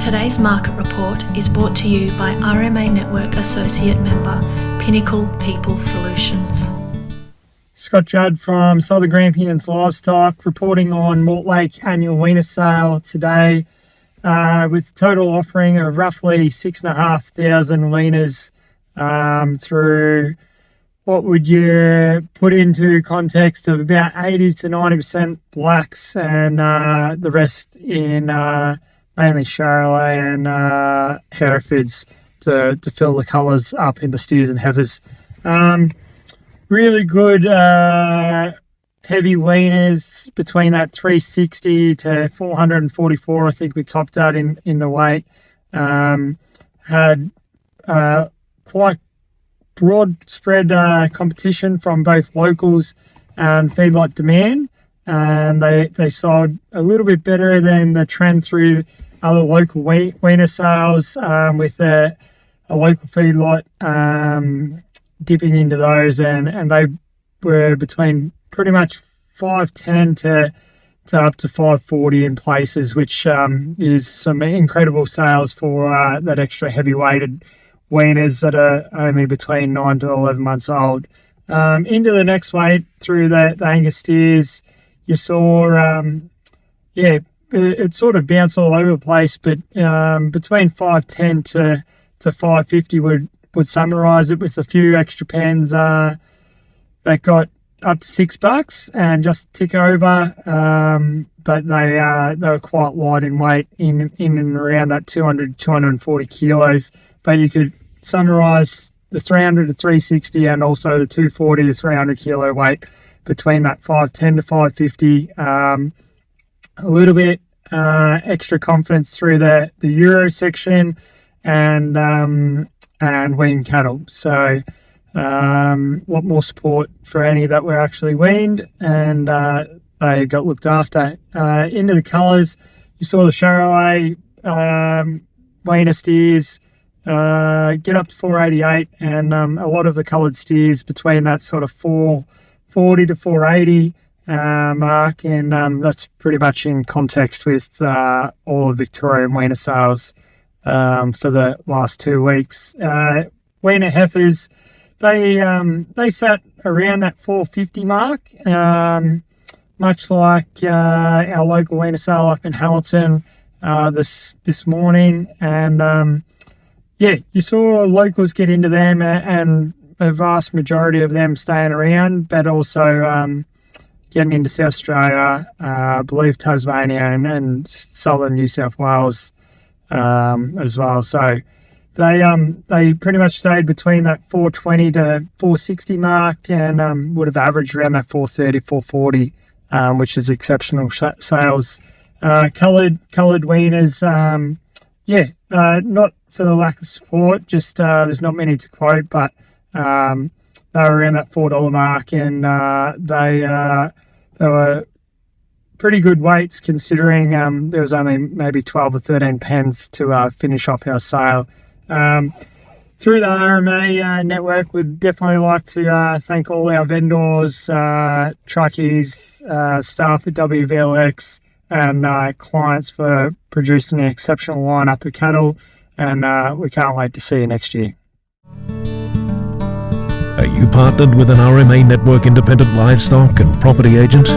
Today's market report is brought to you by RMA Network Associate Member Pinnacle People Solutions. Scott Judd from Southern Grampians Livestock reporting on Mortlake Annual Weaner Sale today, with total offering of roughly 6,500 weaners through what would you put into context of about 80 to 90% blacks and the rest in mainly Charolais and Herefords to fill the colours up in the steers and heifers. Really good heavy weaners between that 360 to 444. I think we topped that in the weight. Had quite broad spread competition from both locals and feedlot demand, and they sold a little bit better than the trend through other local weaner sales, with a local feedlot dipping into those, and they were between pretty much 510 to up to 540 in places, which is some incredible sales for that extra heavy weighted weaners that are only between 9 to 11 months old. Into the next weight through the Angus steers, you saw it sort of bounced all over the place, but between 510 to 550 would summarise it, with a few extra pens that got up to $6 and just tick over, but they were quite light in weight, in and around that 240 kilos. But you could summarise the 300 to 360 and also the 240 to 300 kilo weight between that 510 to 550. A little bit extra confidence through the Euro section and weaned cattle. So a lot more support for any that were actually weaned, and they got looked after. Into the colours, you saw the Charolais weaner steers get up to 488, and a lot of the coloured steers between that sort of 440 to 480 mark, and that's pretty much in context with all of Victorian weaner sales for the last 2 weeks. Weaner heifers, they sat around that 450 mark, much like our local weaner sale up in Hamilton this morning, and you saw locals get into them, and a vast majority of them staying around, but also getting into South Australia, I believe Tasmania and southern New South Wales as well. So they pretty much stayed between that 420 to 460 mark, and would have averaged around that 430, 440, which is exceptional sales. Coloured weaners, not for the lack of support, just there's not many to quote, but they were around that $4 mark, and they were pretty good weights, considering there was only maybe 12 or 13 pens to finish off our sale. Through the RMA network, we'd definitely like to thank all our vendors, truckies, staff at WVLX, and clients for producing an exceptional lineup of cattle, and we can't wait to see you next year. Are you partnered with an RMA Network independent livestock and property agent?